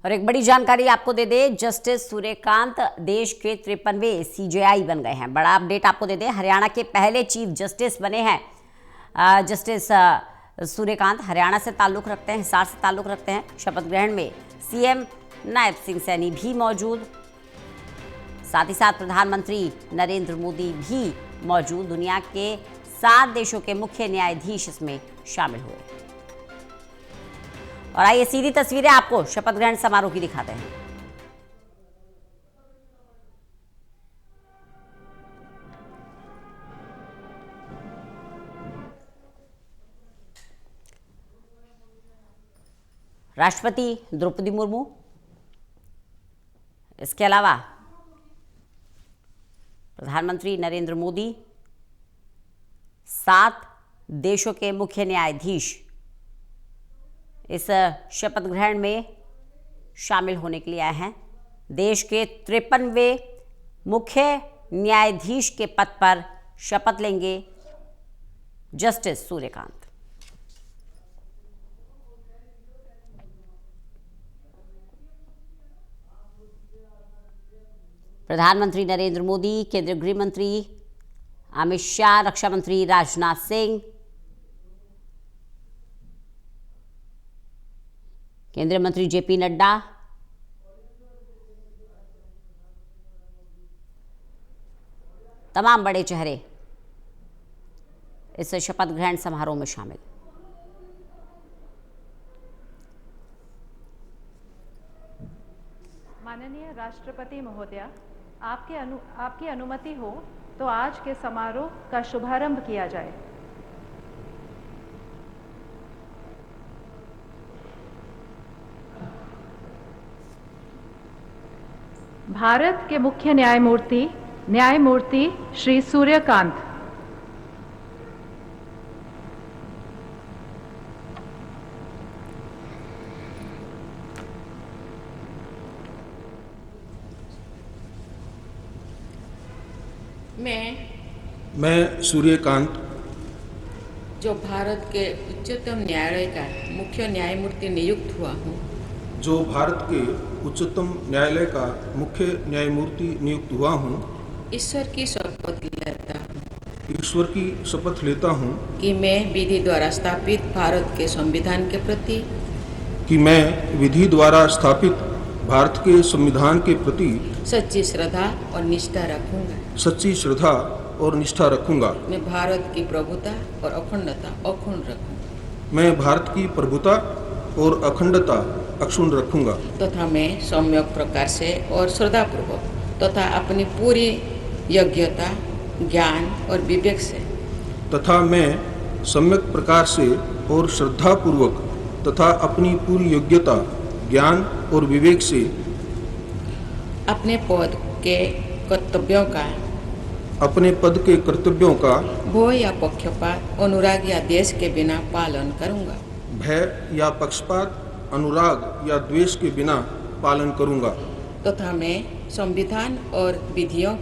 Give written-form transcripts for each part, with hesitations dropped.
और एक बड़ी जानकारी आपको दे दे, जस्टिस सूर्यकांत देश के 53वें सीजेआई बन गए हैं। बड़ा अपडेट आपको दे दे, हरियाणा के पहले चीफ जस्टिस बने हैं जस्टिस सूर्यकांत। हरियाणा से ताल्लुक रखते हैं, हिसार से ताल्लुक रखते हैं। शपथ ग्रहण में सीएम नायब सिंह सैनी भी मौजूद, साथ ही साथ प्रधानमंत्री नरेंद्र मोदी भी मौजूद। दुनिया के 7 देशों के मुख्य न्यायाधीश इसमें शामिल हुए। और आइए सीधी तस्वीरें आपको शपथ ग्रहण समारोह की दिखाते हैं। राष्ट्रपति द्रौपदी मुर्मू, इसके अलावा प्रधानमंत्री नरेंद्र मोदी, 7 देशों के मुख्य न्यायाधीश इस शपथ ग्रहण में शामिल होने के लिए आए हैं। देश के 53वें मुख्य न्यायाधीश के पद पर शपथ लेंगे जस्टिस सूर्यकांत। प्रधानमंत्री नरेंद्र मोदी, केंद्रीय गृह मंत्री अमित शाह, रक्षा मंत्री राजनाथ सिंह, केंद्रीय मंत्री जेपी नड्डा, तमाम बड़े चेहरे इस शपथ ग्रहण समारोह में शामिल। माननीय राष्ट्रपति महोदया, आपकी अनुमति हो तो आज के समारोह का शुभारंभ किया जाए। भारत के मुख्य न्यायमूर्ति श्री सूर्यकांत। मैं सूर्यकांत, जो भारत के उच्चतम न्यायालय का मुख्य न्यायमूर्ति नियुक्त हुआ हूँ, जो भारत के उच्चतम न्यायालय का मुख्य न्यायमूर्ति नियुक्त हुआ हूँ, ईश्वर की शपथ लेता हूँ कि मैं विधि द्वारा स्थापित भारत के संविधान के प्रति सच्ची श्रद्धा और निष्ठा रखूंगा। मैं भारत की प्रभुता और अखंडता अक्षुण्ण रखूंगा तथा मैं सम्यक प्रकार से और श्रद्धापूर्वक तथा अपनी पूरी योग्यता, ज्ञान और विवेक से अपने पद के कर्तव्यों का भय या पक्षपात, अनुराग या द्वेष के बिना पालन करूंगा। तथा मैं संविधान और विधियों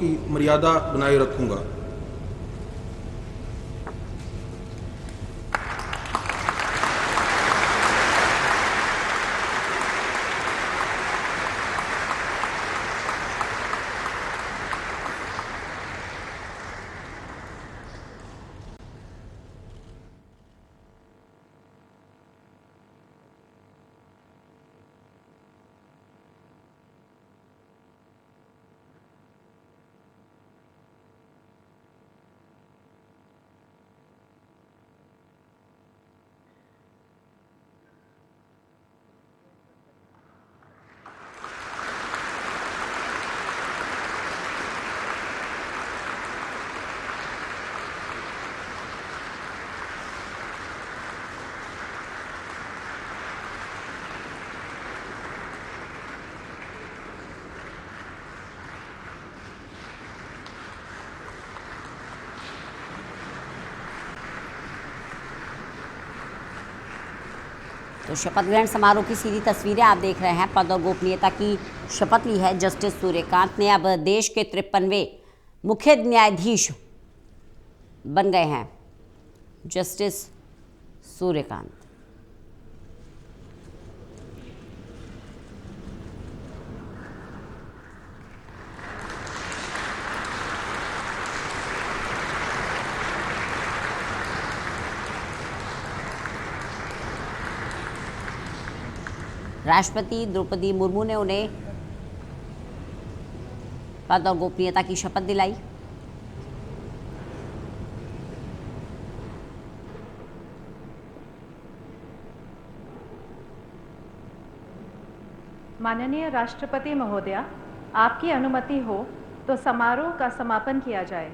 की मर्यादा बनाए रखूंगा। तो शपथ ग्रहण समारोह की सीधी तस्वीरें आप देख रहे हैं। पद और गोपनीयता की शपथ ली है जस्टिस सूर्यकांत ने। अब देश के 53वें मुख्य न्यायाधीश बन गए हैं जस्टिस सूर्यकांत। राष्ट्रपति द्रौपदी मुर्मू ने उन्हें पद और गोपनीयता की शपथ दिलाई। माननीय राष्ट्रपति महोदया, आपकी अनुमति हो तो समारोह का समापन किया जाए।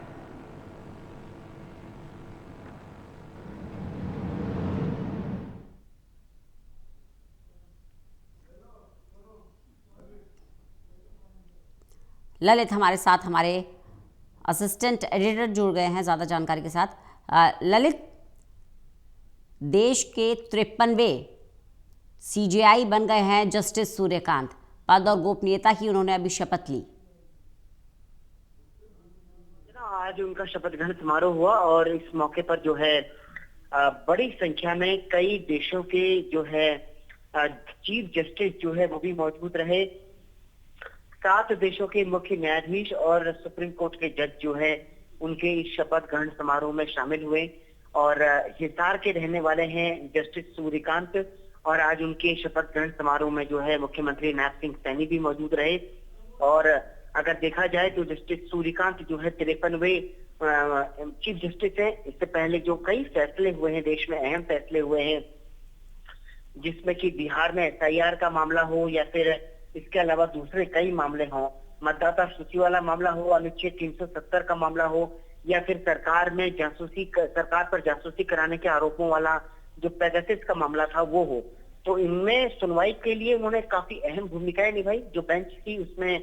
ललित हमारे साथ हमारे असिस्टेंट एडिटर जुड़ गए हैं ज़्यादा जानकारी के साथ। ललित, देश के 53वें सीजेआई बन गए हैं जस्टिस सूर्यकांत। पद और गोपनीयता की उन्होंने अभी शपथ ली। आज उनका शपथ ग्रहण समारोह हुआ और इस मौके पर जो है बड़ी संख्या में कई देशों के जो है चीफ जस्टिस जो है वो भी मौजूद रहे। 7 देशों के मुख्य न्यायाधीश और सुप्रीम कोर्ट के जज जो है उनके इस शपथ ग्रहण समारोह में शामिल हुए और हिसार के रहने वाले हैं जस्टिस सूर्यकांत और आज उनके शपथ ग्रहण समारोह में जो है मुख्यमंत्री नायब सिंह सैनी भी मौजूद रहे। और अगर देखा जाए तो जस्टिस सूर्यकांत जो है 53वें चीफ जस्टिस हैं। इससे पहले जो कई फैसले हुए हैं देश में, अहम फैसले हुए हैं, जिसमें कि बिहार में एसआईआर का मामला हो या फिर इसके अलावा दूसरे कई मामले हों, मतदाता सूची वाला मामला हो, अनुच्छेद 370 का मामला हो या फिर सरकार पर जासूसी कराने के आरोपों वाला जो पेगासस का मामला था वो हो, तो इनमें सुनवाई के लिए उन्होंने काफी अहम भूमिकाएं निभाई। जो बेंच थी उसमें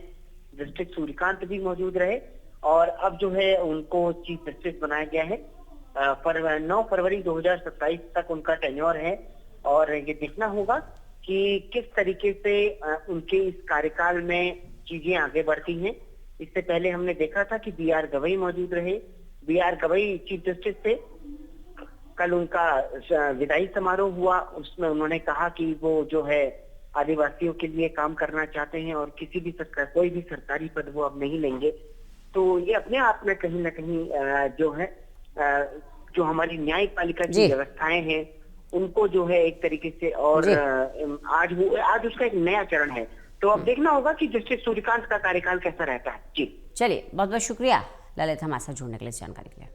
जस्टिस सूर्यकांत भी मौजूद रहे और अब जो है उनको चीफ जस्टिस बनाया गया है। 9 फरवरी 2027 तक उनका टेन्योर है और ये देखना होगा कि किस तरीके से उनके इस कार्यकाल में चीजें आगे बढ़ती हैं। इससे पहले हमने देखा था कि बी.आर. गवई मौजूद रहे। बी.आर. गवई चीफ जस्टिस थे। कल उनका विदाई समारोह हुआ, उसमें उन्होंने कहा कि वो जो है आदिवासियों के लिए काम करना चाहते हैं और कोई भी सरकारी पद वो अब नहीं लेंगे। तो ये अपने आप में कहीं ना कहीं जो है जो हमारी न्यायपालिका की व्यवस्थाएं हैं उनको जो है एक तरीके से और आज उसका एक नया चरण है। तो अब देखना होगा कि जस्टिस सूर्यकांत का कार्यकाल कैसा रहता है। जी चलिए, बहुत बहुत शुक्रिया ललित हमारे साथ जुड़ने के लिए, जानकारी के लिए।